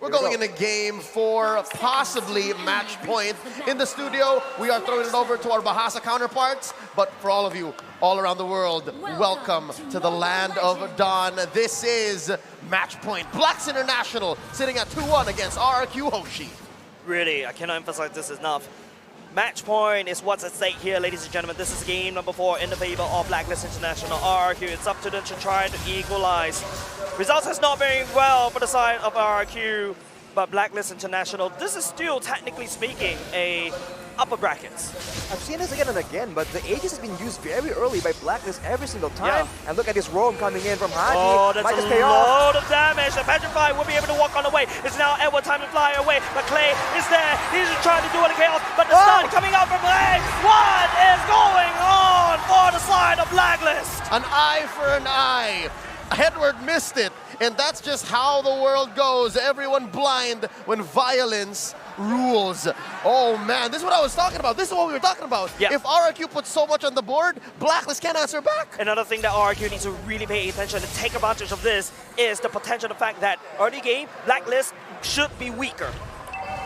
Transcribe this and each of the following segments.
We're going into game 4, possibly match point. In the studio, we are throwing it over to our Bahasa counterparts. But for all of you all around the world, welcome to the land of Dawn. This is match point. Blacks International sitting at 2-1 against RRQ Hoshi. Really, I cannot emphasize this enough. Match point is what's at stake here, ladies and gentlemen. This is game number 4 in the favor of BLACKLIST International. RRQ, it's up to them to try to equalize. Results has not been well for the side of RRQ, but BLACKLIST International, this is still, technically speaking, a upper brackets. I've seen this again and again, but the Aegis has been used very early by BLACKLIST every single time. Yeah. And look at this roam coming in from Haji. Oh, that's a lot of damage. The Petrify will be able to walk on the way. It's now Edward time to fly away, but Clay is there. He's just trying to do it in chaos, but the stun coming out from Clay. What is going on for the side of BLACKLIST? An eye for an eye. Edward missed it, and that's just how the world goes. Everyone blind when violence rules. Oh man, this is what I was talking about. This is what we were talking about. Yep. If RRQ puts so much on the board, BLACKLIST can't answer back. Another thing that RRQ needs to really pay attention and take advantage of this is the potential, the fact that early game, BLACKLIST should be weaker.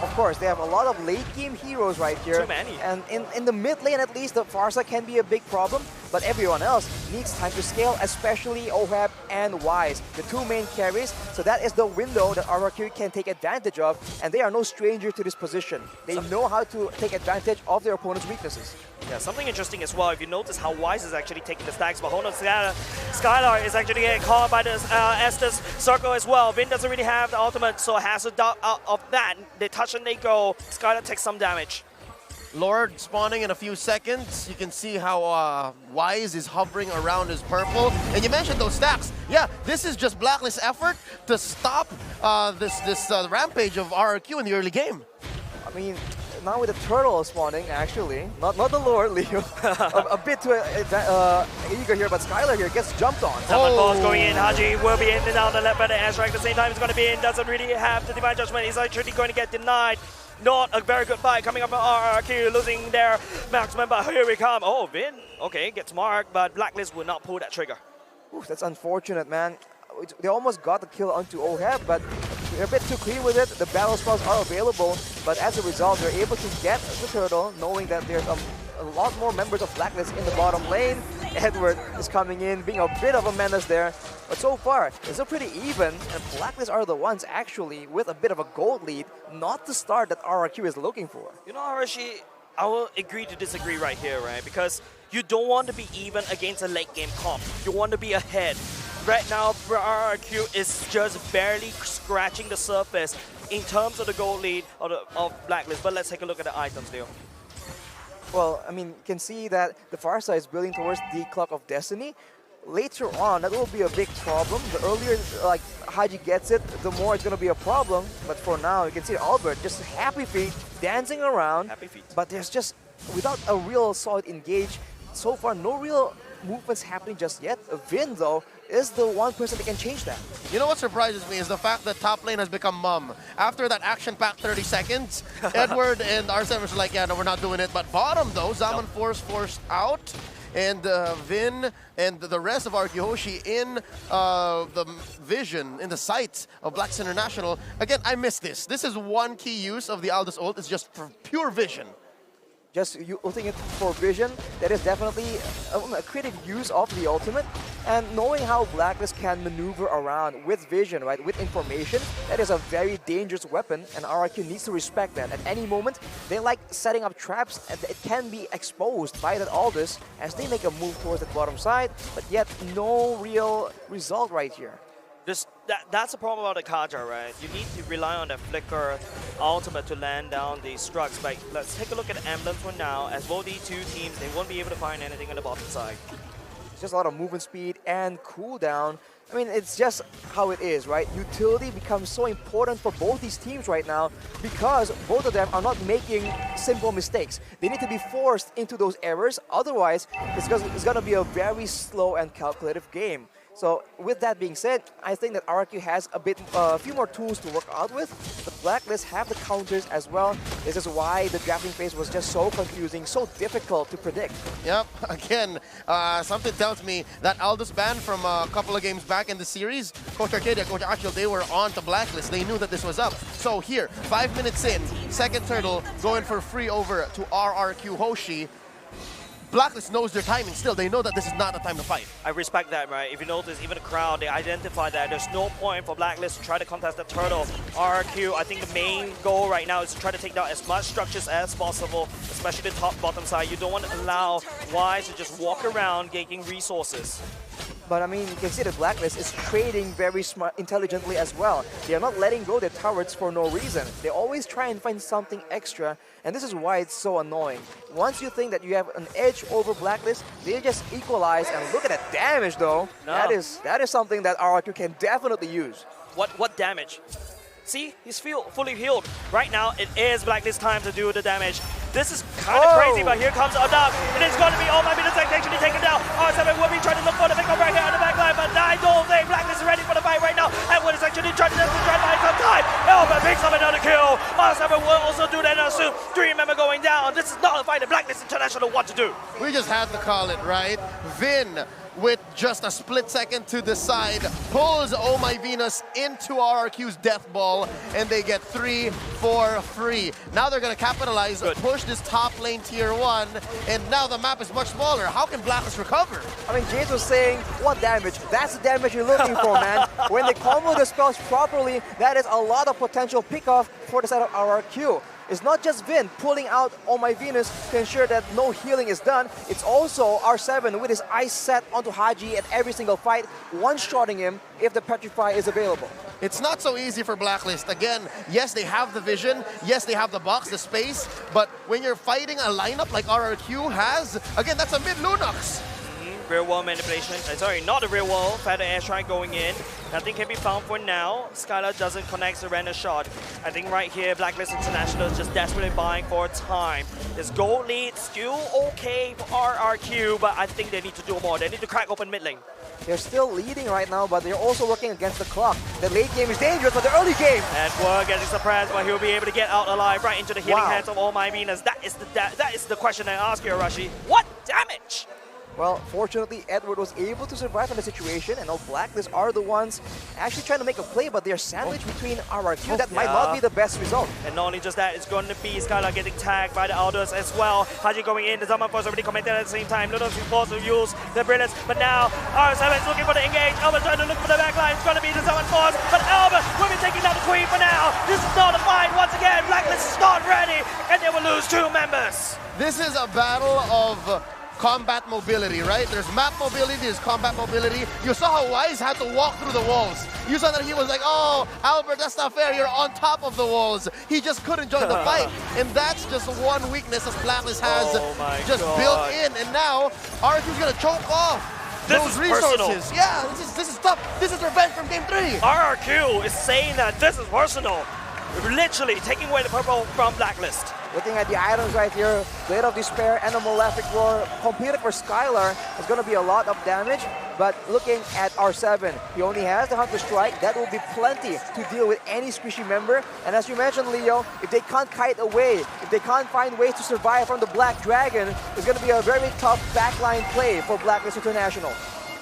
Of course, they have a lot of late game heroes right here. Too many. And in the mid lane at least, the Pharsa can be a big problem, but everyone else needs time to scale, especially OHAB and Wise, the two main carries. So that is the window that RRQ can take advantage of, and they are no stranger to this position. They know how to take advantage of their opponent's weaknesses. Yeah, something interesting as well, if you notice how Wise is actually taking the stacks, but hold on, Skylar is actually getting caught by this Estes circle as well. Vin doesn't really have the ultimate, so has a doubt out of that. They touch and they go. Skylar takes some damage. Lord spawning in a few seconds. You can see how Wise is hovering around his purple. And you mentioned those stacks. Yeah, this is just BLACKLIST's effort to stop this rampage of RRQ in the early game. I mean, now with the turtle spawning, actually, not the Lord, Leo, a bit too eager here, but Skylar here gets jumped on. Someone balls going in. Haji will be in and out the left by the airstrike. At the same time, he's going to be in. Doesn't really have the divine judgment. He's actually going to get denied. Not a very good fight coming up from RRQ, losing their marksman, but here we come. Oh, Vin, okay, gets marked, but BLACKLIST will not pull that trigger. Oof, that's unfortunate, man. They almost got the kill onto OHAB, but they're a bit too clean with it. The battle spells are available, but as a result, they're able to get the turtle, knowing that there's a lot more members of BLACKLIST in the bottom lane. Edward is coming in, being a bit of a menace there. But so far, it's still pretty even, and BLACKLIST are the ones actually with a bit of a gold lead, not the start that RRQ is looking for. You know, Arashi, I will agree to disagree right here, right? Because you don't want to be even against a late game comp. You want to be ahead. Right now, RRQ is just barely scratching the surface in terms of the gold lead of BLACKLIST. But let's take a look at the items, Leo. Well, I mean, you can see that the Pharsa is building towards the Clock of Destiny. Later on, that will be a big problem. The earlier, like, Haji gets it, the more it's going to be a problem. But for now, you can see Albert just happy feet, dancing around. Happy feet. But there's just, without a real solid engage, so far, no real movements happening just yet. Vin, though, is the one person that can change that. You know what surprises me is the fact that top lane has become mum. After that action-packed 30 seconds, Edward and R7 are like, yeah, no, we're not doing it. But bottom, though, Zaman forced out. And Vin and the rest of RRQ Hoshi in the vision, in the sights of BLACKLIST International. Again, I miss this. This is one key use of the Aldous ult. It's just for pure vision. Just ulting it for vision, that is definitely a creative use of the ultimate. And knowing how BLACKLIST can maneuver around with vision, right, with information, that is a very dangerous weapon, and RRQ needs to respect that. At any moment, they like setting up traps, and it can be exposed by that Aldous as they make a move towards the bottom side, but yet no real result right here. That's the problem about the Kaja, right? You need to rely on the Flicker ultimate to land down these struts. Like, let's take a look at the emblems for now. As both these two teams, they won't be able to find anything on the bottom side. It's just a lot of movement speed and cooldown. I mean, it's just how it is, right? Utility becomes so important for both these teams right now because both of them are not making simple mistakes. They need to be forced into those errors. Otherwise, it's going to be a very slow and calculative game. So with that being said, I think that RRQ has a few more tools to work out with. The Blacklist have the counters as well. This is why the drafting phase was just so confusing, so difficult to predict. Yep, again, something tells me that Aldous ban from a couple of games back in the series, Coach Arcadia, Coach Achille, they were on to Blacklist. They knew that this was up. So here, 5 minutes in, second turtle going for free over to RRQ Hoshi. Blacklist knows their timing still. They know that this is not the time to fight. I respect that, right? If you notice, even the crowd, they identify that there's no point for Blacklist to try to contest the turtle. RRQ, I think the main goal right now is to try to take down as much structures as possible, especially the top-bottom side. You don't want to allow Wise to just walk around gaining resources. But I mean, you can see the Blacklist is trading very smart, intelligently as well. They are not letting go their turrets for no reason. They always try and find something extra, and this is why it's so annoying. Once you think that you have an edge over Blacklist, they just equalize, and look at that damage though. No. That is something that RRQ can definitely use. What damage? See, he's fully healed. Right now, it is Blacklist time to do the damage. This is kind of crazy, but here comes a dub. It is going to be, oh my goodness, actually taken down. R7 will be trying to look for the pickup right here on the back line, but I don't think Blacklist is ready for the fight right now. Edward is actually trying to buy some time. Elba picks up another kill. R7 will also do that now soon. 3 member going down. This is not a fight that Blacklist International want to do. We just had to call it, right? Vin, with just a split second to decide, pulls Oh My Venus into RRQ's death ball, and they get 3 for free. Now they're going to capitalize, push this top lane tier 1, and now the map is much smaller. How can Blacklist recover? I mean, James was saying, what damage? That's the damage you're looking for, man. When they combo the spells properly, that is a lot of potential pick-off for the side of RRQ. It's not just Vin pulling out Oh My Venus to ensure that no healing is done. It's also R7 with his eyes set onto Haji at every single fight, one-shotting him if the Petrify is available. It's not so easy for Blacklist. Again, yes, they have the vision. Yes, they have the box, the space. But when you're fighting a lineup like RRQ has, again, that's a mid-Lunox. Real world manipulation. Sorry, not the real world. Feather airstrike going in. Nothing can be found for now. Skylar doesn't connect the random shot. I think right here, Blacklist International is just desperately buying for time. This gold lead still okay for RRQ, but I think they need to do more. They need to crack open mid lane. They're still leading right now, but they're also working against the clock. The late game is dangerous, but the early game. And we're getting surprised, but he'll be able to get out alive right into the healing hands of Oh My Venus. That is the question I ask you, Arashi. What damage? Well, fortunately, Edward was able to survive in the situation, and now Blacklist are the ones actually trying to make a play, but they're sandwiched between RRQ. That might not be the best result. And not only just that, it's going to be Skylar getting tagged by the Aldous as well. Haji going in, the Zaman Force already commented at the same time. Lunox is forced to use the Brilliance, but now R7 is looking for the engage. Elba trying to look for the back line. It's going to be the Zaman Force, but Elba will be taking down the Queen for now. This is not a fight once again. Blacklist is not ready, and they will lose 2 members. This is a battle of combat mobility, right? There's map mobility, there's combat mobility. You saw how Wise had to walk through the walls. You saw that he was like, oh, Albert, that's not fair. You're on top of the walls. He just couldn't join the fight. And that's just one weakness that Blacklist has built in. And now, RRQ's going to choke off those resources. Personal. Yeah, this is tough. This is revenge from game 3. RRQ is saying that this is personal. Literally taking away the purple from Blacklist. Looking at the items right here, Blade of Despair and a Malefic Roar completed for Skylar. It's going to be a lot of damage, but looking at R7, he only has the Hunter Strike. That will be plenty to deal with any squishy member. And as you mentioned, Leo, if they can't kite away, if they can't find ways to survive from the Black Dragon, it's going to be a very tough backline play for Blacklist International.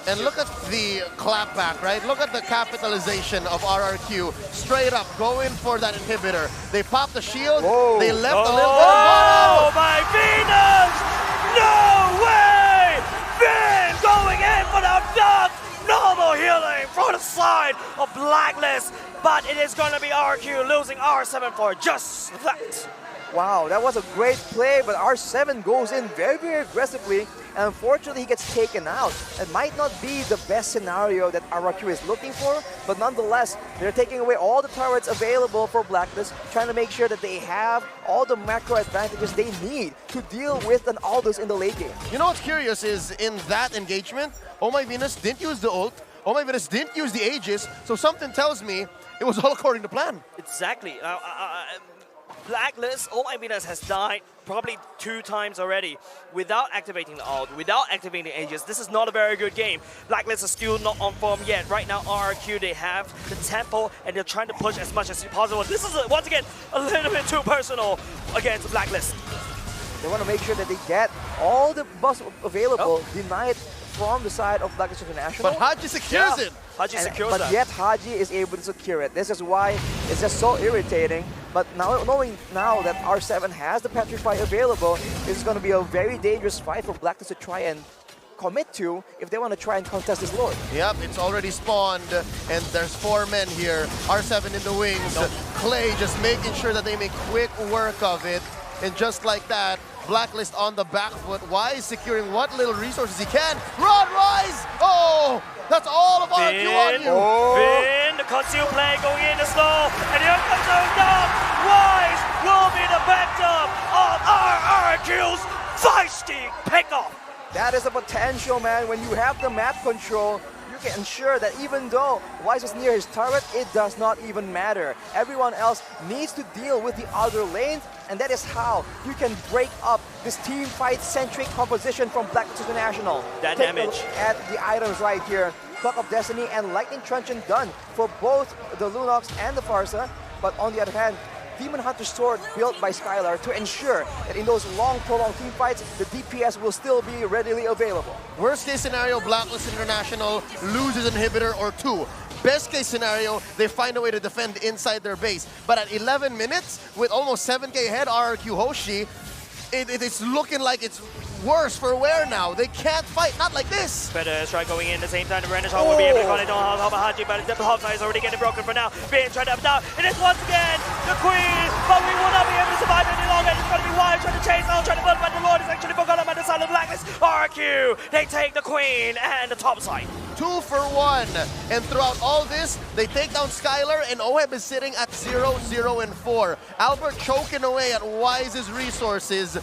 And look at the clapback, right? Look at the capitalization of RRQ. Straight up, going for that inhibitor. They popped the shield, they left a little bit of Oh my Venus! No way! Vin going in for the knock! Normal healing for the side of Blacklist, but it is going to be RRQ losing R7 for just that. Wow, that was a great play, but R7 goes in very, very aggressively, and unfortunately he gets taken out. It might not be the best scenario that RRQ is looking for, but nonetheless, they're taking away all the turrets available for Blacklist, trying to make sure that they have all the macro advantages they need to deal with an Aldous in the late game. You know what's curious is in that engagement, Oh My Venus didn't use the ult, Oh My Venus didn't use the Aegis, so something tells me it was all according to plan. Exactly. Blacklist, oh my goodness, has died probably 2 times already without activating the ult, without activating the Aegis. This is not a very good game. Blacklist is still not on form yet. Right now, RRQ, they have the tempo and they're trying to push as much as possible. This is, once again, a little bit too personal against Blacklist. They want to make sure that they get all the buffs available, denied from the side of Blacklist International. But Haji secures it. Haji secures but that. yet Haji is able to secure it. This is why it's just so irritating. But now, knowing now that R7 has the Petrify available, this is going to be a very dangerous fight for Blacklist to try and commit to if they want to try and contest this Lord. Yep, it's already spawned, and there's 4 men here. R7 in the wings. Clay just making sure that they make quick work of it. And just like that, Blacklist on the back foot. Wise securing what little resources he can. Run, Wise! Oh! That's all of RRQ on you! Finn, the conceal play going in the slow, and here comes the down. Wise will be the backup of RRQ's feisty pickoff. That is the potential, man. When you have the map control, you can ensure that even though Wise is near his turret, it does not even matter. Everyone else needs to deal with the other lanes, and that is how you can break up this team fight-centric composition from Blacklist International. That Take damage. a look at the items right here. Clock of Destiny and Lightning Truncheon done for both the Lunox and the Farsa, but on the other hand, Demon Hunter Sword built by Skylar to ensure that in those long, prolonged team fights, the DPS will still be readily available. Worst case scenario, Blacklist International loses inhibitor or 2. Best case scenario, they find a way to defend inside their base. But at 11 minutes, with almost 7k ahead, RRQ Hoshi, it's looking like it's worse for wear now. They can't fight, not like this. Better strike going in at the same time. The Renaissance will be able to call it on Haji, but the top side is already getting broken for now. Being tried up down. It is once again the Queen, but we will not be able to survive any longer. It's going to be Wild trying to chase out, trying to build, but the Lord is actually forgotten by the side of Blacklist. RRQ, they take the Queen and the top side. 2 for 1. And throughout all this, they take down Skylar, and Oheb is sitting at 0, 0, and 4. Albert choking away at Wise's resources.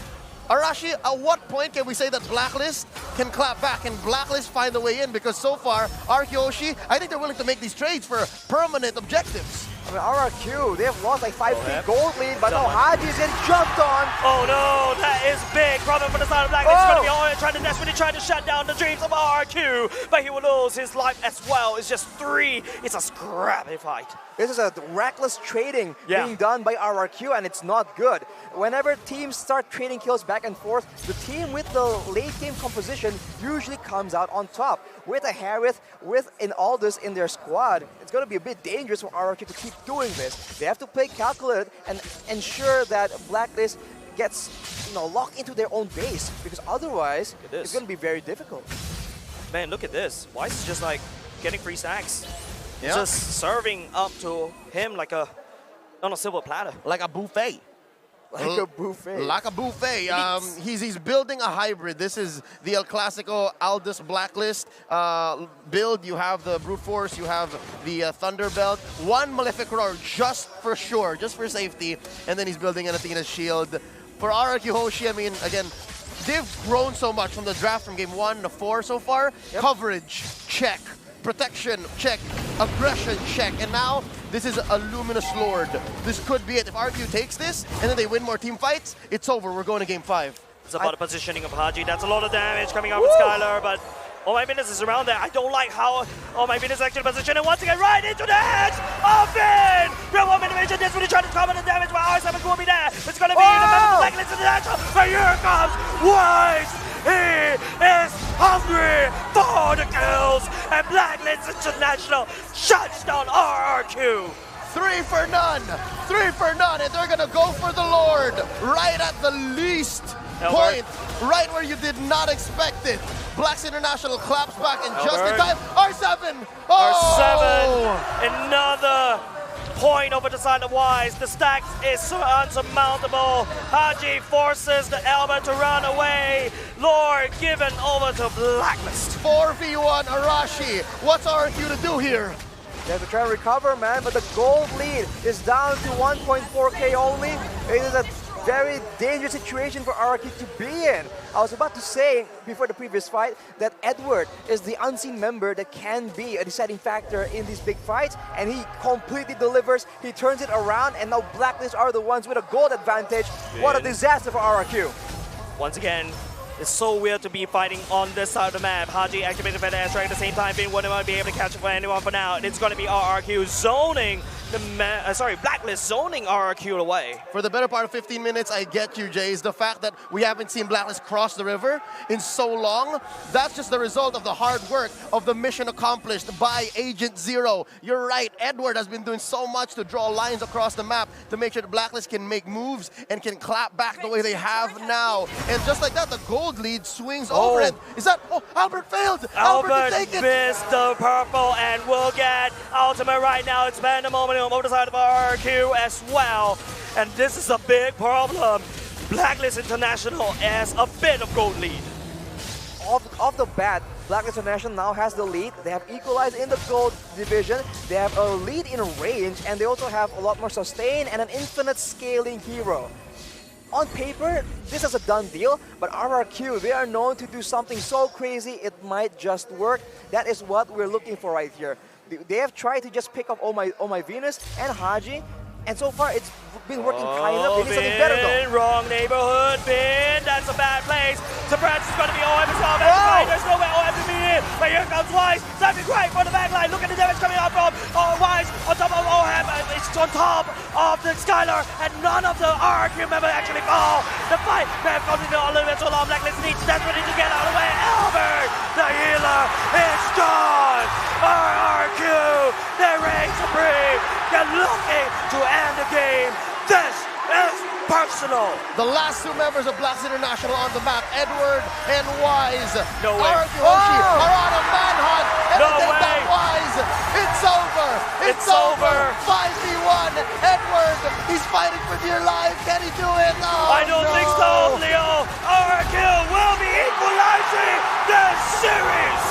Arashi, at what point can we say that Blacklist can clap back and Blacklist find the way in? Because so far, RRQ, I think they're willing to make these trades for permanent objectives. I mean, RRQ, they have lost like 5k gold lead, but no, Haji's getting jumped on. Oh no, that is big problem for the side of Blacklist. He's going to be all desperately trying to shut down the dreams of RRQ, but he will lose his life as well. It's just 3. It's a scrappy fight. This is a reckless trading being done by RRQ, and it's not good. Whenever teams start trading kills back and forth, the team with the late game composition usually comes out on top. With a Harith, with an Aldous in their squad, it's going to be a bit dangerous for RRQ to keep doing this. They have to play calculated and ensure that Blacklist gets locked into their own base, because otherwise it's going to be very difficult. Man, look at this. Wise is just like getting free stacks. Yeah. Just serving up to him like on a silver platter. Like a buffet. Like a buffet. Like a buffet. He's building a hybrid. This is the El Clasico Aldous Blacklist build. You have the Brute Force, you have the Thunderbelt. 1 Malefic Roar just for sure, just for safety. And then he's building an Athena's Shield. For RRQ Hoshi, I mean, again, they've grown so much from the draft from game 1 to 4 so far. Yep. Coverage, check. Protection, check. Aggression, check. And now, this is a Luminous Lord. This could be it. If RQ takes this, and then they win more team fights, it's over. We're going to game 5. It's about the positioning of Haji. That's a lot of damage coming out with Skylar, but oh my goodness is around there. I don't like how oh my goodness actually positioned, and once again right into the head of Finn! Real one invasion, this really trying to cover the damage, but R7 will be there. It's gonna be the Blacklist International, but here comes Wise! He is hungry for the kills, and Blacklist International shuts down RRQ. 3 for none! 3 for none, and they're gonna go for the Lord right at the least point, right where you did not expect it. Blacks International claps back in just in time. R7! Oh! R7, another point over the side of Wise. The stack is unsurmountable. Haji forces the Albert to run away. Lord given over to Blacklist. 4v1 Arashi. What's RRQ to do here? They have to try and recover, man, but the gold lead is down to 1.4k only. It is a very dangerous situation for RRQ to be in. I was about to say before the previous fight that Edward is the unseen member that can be a deciding factor in these big fights, and he completely delivers. He turns it around, and now Blacklist are the ones with a gold advantage. What a disaster for RRQ. Once again, it's so weird to be fighting on this side of the map. Haji activated for the airstrike at the same time. Finn wouldn't be able to catch up for anyone for now. And it's going to be RRQ zoning Blacklist zoning RRQ away. For the better part of 15 minutes, I get you, Jays. The fact that we haven't seen Blacklist cross the river in so long, that's just the result of the hard work of the mission accomplished by Agent Zero. You're right, Edward has been doing so much to draw lines across the map to make sure the Blacklist can make moves and can clap back the way they have now. And just like that, the gold lead swings over it. Is that, Albert failed! Albert take it! missed the purple and will get ultimate right now. It's Pandemonium over the side of RRQ as well. And this is a big problem. Blacklist International has a bit of gold lead. Off the bat, Blacklist International now has the lead. They have equalized in the gold division. They have a lead in range, and they also have a lot more sustain and an infinite scaling hero. On paper, this is a done deal, but RRQ, they are known to do something so crazy, it might just work. That is what we're looking for right here. They have tried to just pick up Oh My Venus and Haji, and so far it's been working kind of. They need something better though. Wrong neighborhood, Bin. That's a bad place. Surprise is going to be OM as well. There's nowhere OM to be in. But here comes Wise. Something great for the backline. Look at the damage coming out from Wise on top of OM. It's on top of the Skylar, and none of the RRQ members actually fall. The fight may have gone a little bit too long. Blacklist needs desperately to get out of the way. Albert, the healer, is gone. RRQ, they reign supreme. They're looking to end the game. This is personal. The last two members of Blacklist International on the map, Edward and Wise. No way. RRQ are on a manhunt, and No they take way. down Wise. It's over. It's over. 5v1. Edward, he's fighting for dear life. Can he do it? Oh, I don't think so, Leo. RRQ will be equalizing the series.